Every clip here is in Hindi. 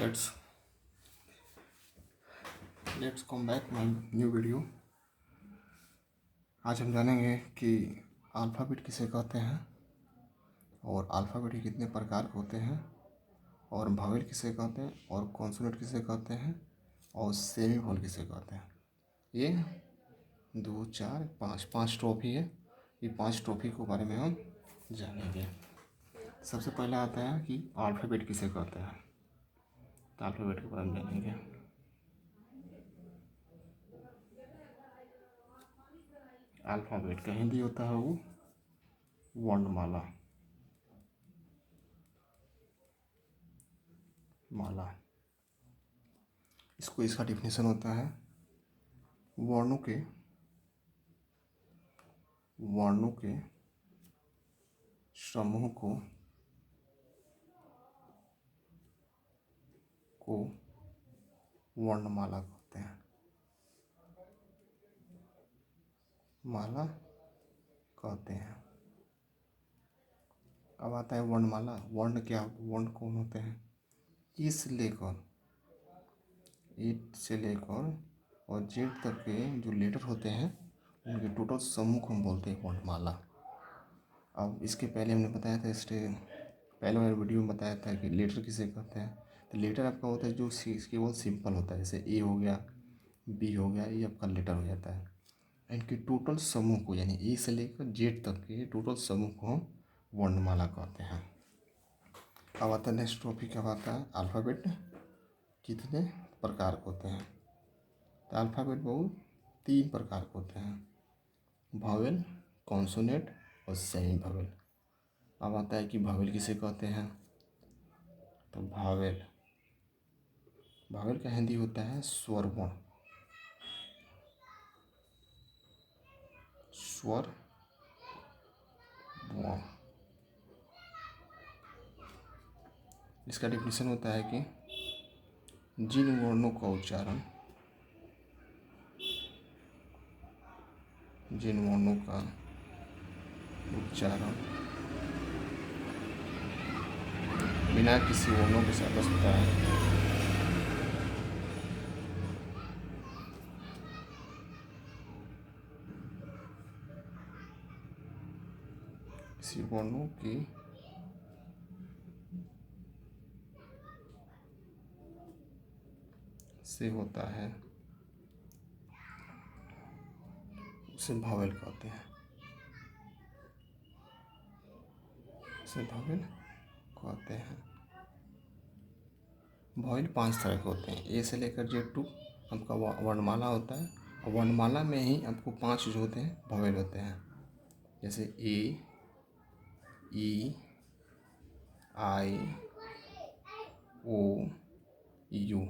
let's let's come back my new video. आज हम जानेंगे कि अल्फ़ाबेट किसे कहते हैं और अल्फ़ाबेट के कितने प्रकार होते हैं और भावेल किसे कहते हैं और कॉन्सोनेंट किसे कहते हैं और सेमी वोवेल किसे कहते हैं। ये 2 4 5 5 टॉपिक है। ये 5 टॉपिक के बारे में हम जानेंगे। सबसे पहला आता है कि अल्फ़ाबेट किसे कहते हैं, तो अल्फ़ाबेट के बारे में जानेंगे। अल्फ़ाबेट का हिंदी होता है वो वर्णमाला, माला। इसको इसका डिफिनेशन होता है वर्णों के समूह को वर्णमाला कहते हैं। माला कहते हैं। अब आता है वर्णमाला। वर्ण क्या, वर्ण कौन होते हैं? ई से लेकर और जेड तक के जो लेटर होते हैं उनके टोटल समूह को हम बोलते हैं वर्णमाला। अब इसके पहले हमने बताया था, पहले वाले वीडियो में बताया था कि लेटर किसे कहते हैं। तो लेटर आपका होता है जो केवल सिंपल होता है, जैसे ए हो गया, बी हो गया, ये आपका लेटर हो जाता है। इनके टोटल समूह को, यानी ए से लेकर जेड तक के टोटल समूह को हम वर्णमाला कहते हैं। अब आता है नेक्स्ट टॉपिक। अब आता है अल्फ़ाबेट कितने प्रकार के होते हैं। तो अल्फ़ाबेट बहुत 3 प्रकार के होते हैं, भावेल, कॉन्सोनेंट और सेमी भावेल। अब आता है कि भावेल किसे कहते हैं। तो भावेल का हिंदी होता है स्वर वर्ण। स्वर वर्ण। इसका डिफिनेशन होता है कि जिन वर्णों का उच्चारण बिना किसी वर्णों के साथ होता है, किसी वर्णों की से होता है, उसे भावेल कहते हैं। भावेल 5 तरह के होते हैं। ए से लेकर जेड टू आपका वर्णमाला होता है और वर्णमाला में ही आपको 5 जो होते हैं भावेल होते हैं, जैसे ए, ई, आई, ओ, यू।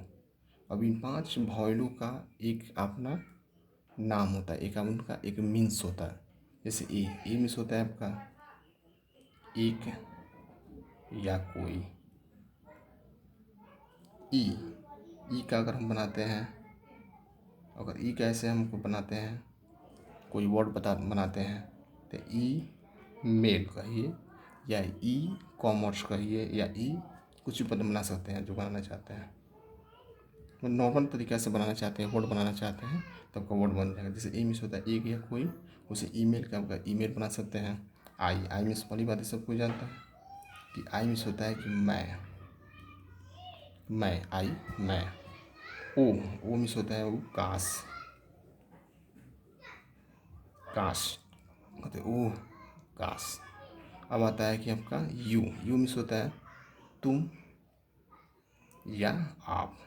अब इन 5 भावेलों का एक अपना नाम होता है, एक मीन्स होता है। जैसे ए मीन्स होता है आपका एक या कोई। ई का अगर हम बनाते हैं, अगर ई कैसे हमको बनाते हैं, कोई वर्ड बनाते हैं, तो ई मेल कहिए या ई कॉमर्स कहिए या ई कुछ भी बना सकते हैं जो बनाना चाहते हैं। तो नॉर्मल तरीक़ा से बनाना चाहते हैं, वर्ड बनाना चाहते हैं, तो आपका वर्ड बन जाएगा। जैसे ई मीन्स होता है एक या कोई, उसे ईमेल का आपका ईमेल बना सकते हैं। आई मीन्स वाली बात सब कोई जानता है कि आई मीन्स होता है कि मैं, मैं। ओ मीन्स होता है वो काश कहते ओ काश। अब आता है कि आपका यू मीन्स होता है तुम या आप।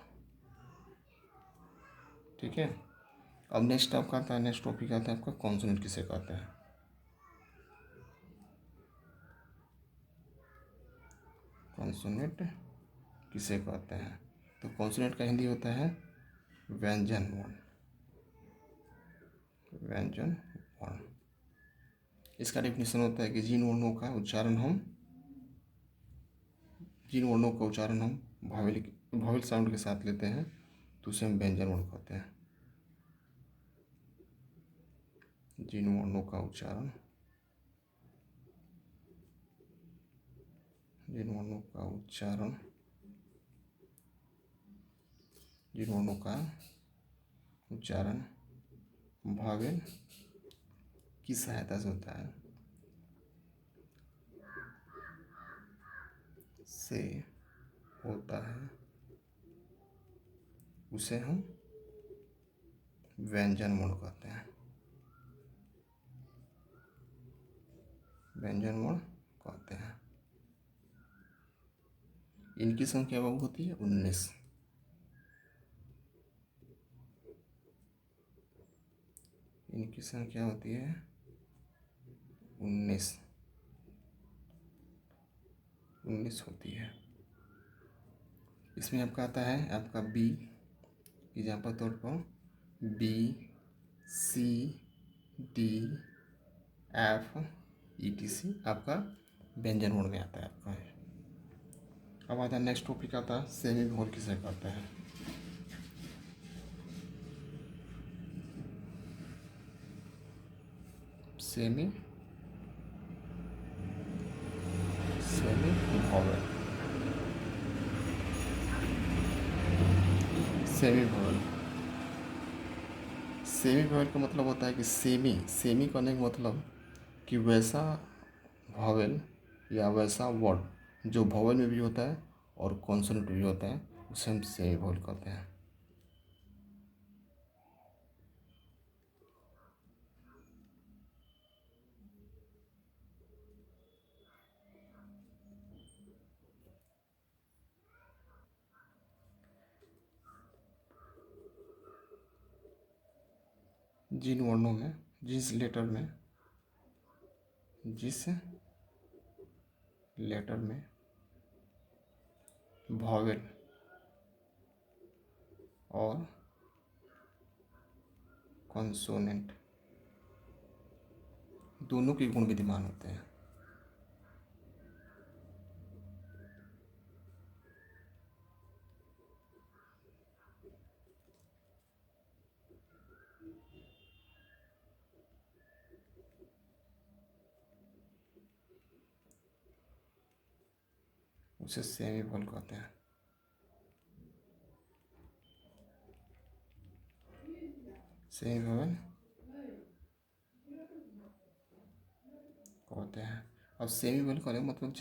ठीक है। अब नेक्स्ट आपका आता है, नेक्स्ट टॉपिक आता है आपका कॉन्सोनेंट किसे कहते हैं। कॉन्सोनेंट किसे कहते हैं, तो कॉन्सोनेंट का हिंदी होता है व्यंजन वर्ण। इसका डेफिनेशन होता है कि जिन वर्णों का उच्चारण हम भावेल साउंड के साथ लेते हैं तो उसे हम व्यंजन वर्ण कहते हैं। जिन वर्णों का उच्चारण जिन वर्णों का उच्चारण भावेल की सहायता से होता है उसे हम व्यंजन वर्ण कहते हैं। व्यंजन वर्ण कहते हैं। इनकी संख्या बहुत होती है 19। इनकी संख्या होती है 19 होती है। इसमें आपका आता है आपका बी, एग्जाम्पल तौर पर बी, सी, डी, एफ, ETC आपका व्यंजन वर्ण में आता है आपका। अब आता है नेक्स्ट टॉपिक आता है सेमी वोवल किसे कहते हैं। Semi vowel. सेमी वोवल का मतलब होता है कि सेमी करने का मतलब कि वैसा वॉवेल या वैसा वर्ड जो वॉवेल में भी होता है और कॉन्सोनेंट भी होता है, उसे हम सेमी वोवल कहते हैं। जिन वर्णों में जिस लेटर में वॉवेल और कॉन्सोनेंट दोनों के गुण विद्यमान होते हैं, उसे सेमी वोवल कहते हैं। सेमी वोवल कहते हैं। अब सेमी वोवल का मतलब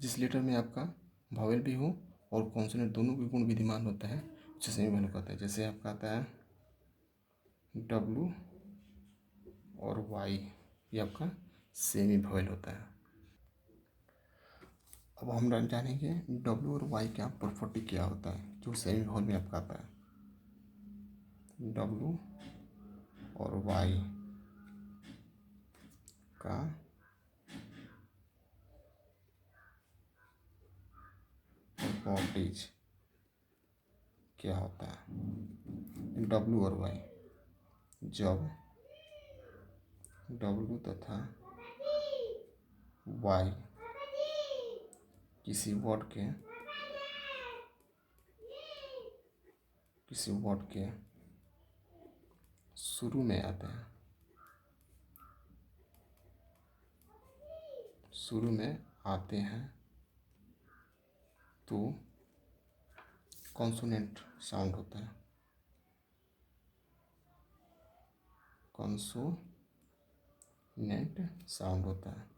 जिस लेटर में आपका वॉवेल भी हो और कॉन्सोनेंट दोनों के गुण विद्यमान होता है, उसे सेमी वोवल कहते हैं। जैसे आपका आता है W और Y, ये आपका सेमी वोवल होता है। अब हम जानेंगे W और Y का प्रॉपर्टी क्या होता है जो सेमी वोवल में आपका आता है। W और Y का प्रॉपर्टीज क्या होता है। W और Y, जब W तथा Y किसी वर्ड के शुरू में आते हैं, तो कॉन्सोनेंट साउंड होता है। कॉन्सोनेंट साउंड होता है।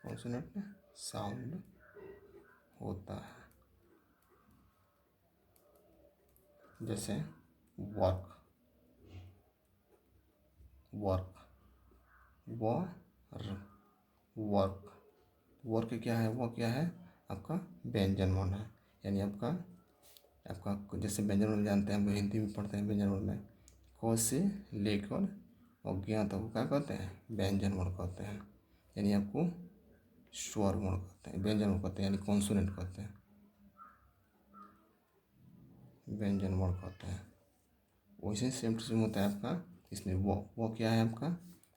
कॉन्सोनेंट साउंड होता है। जैसे वर्क, वर्क क्या है, वो क्या है आपका व्यंजन वर्ण है। यानी आपका जैसे व्यंजन वर्ण जानते हैं, हम हिंदी में पढ़ते हैं व्यंजन वर्ण में क से लेकर और ज्ञ तक क्या कहते हैं, व्यंजन वर्ण कहते हैं। यानी आपको स्वर वर्ण कहते हैं, व्यंजन वर्ण कहते हैं, यानी कॉन्सोनेंट कहते हैं, व्यंजन वर्ण कहते हैं। वैसे सेम टू सेम होता है आपका इसमें वो क्या है आपका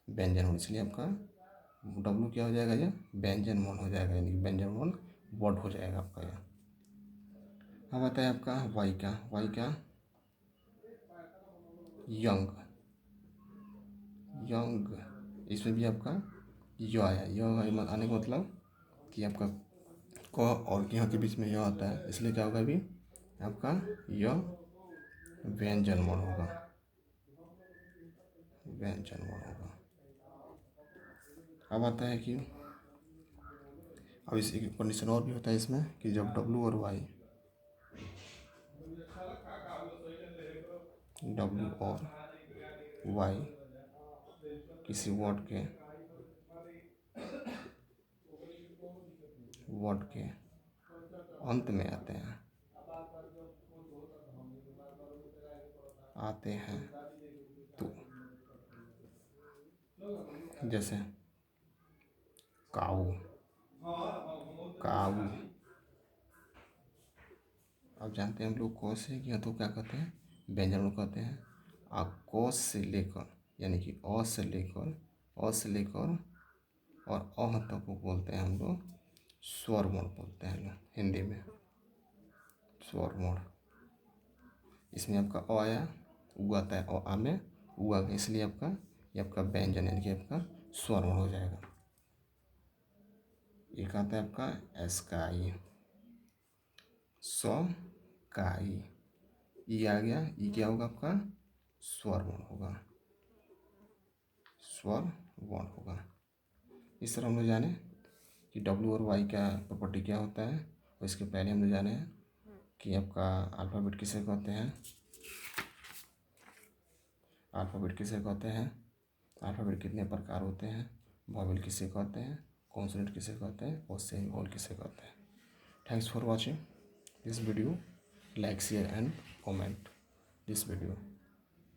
व्यंजन वर्ण, इसलिए आपका W क्या हो जाएगा, ये व्यंजन वर्ण हो जाएगा, यानी व्यंजन वर्ण वर्ड हो जाएगा आपका यह। अब आता है आपका Y का यंग, इसमें भी आपका य आया। य आने का मतलब कि आपका क और य के बीच में य आता है, इसलिए क्या होगा अभी आपका य व्यंजन वर्ण होगा, व्यंजन वर्ण होगा। अब आता है कि अब इस एक कंडीशन और भी होता है इसमें कि जब W और Y, W और Y किसी वर्ड के अंत में आते हैं तो जैसे काऊ, काऊ। अब जानते हैं हम लोग क से किया तो क्या कहते हैं, व्यंजन कहते हैं। क से लेकर यानी कि अ से लेकर और अह तक को बोलते हैं हम लोग स्वर वर्ण बोलते हैं लोग हिंदी में, स्वर वर्ण। इसमें आपका अ आया, उ आता है, अ आ में उ आ गया, इसलिए ये आपका व्यंजन यानी कि आपका स्वर वर्ण हो जाएगा। एक आता है आपका एस्काई, स का ई आ गया, ई क्या होगा आपका स्वर वर्ण होगा, स्वर वर्ण होगा। इस तरह हम लोग जाने कि W और Y का प्रॉपर्टी क्या होता है, और इसके पहले हम लोग जाने कि आपका अल्फ़ाबेट किसे कहते हैं, अल्फ़ाबेट किसे कहते हैं, अल्फ़ाबेट कितने प्रकार होते हैं, वॉवेल किसे कहते हैं, कॉन्सोनेंट किसे कहते हैं और सेमी वॉवेल किसे कहते हैं। Thanks for watching this video, like share and comment this video.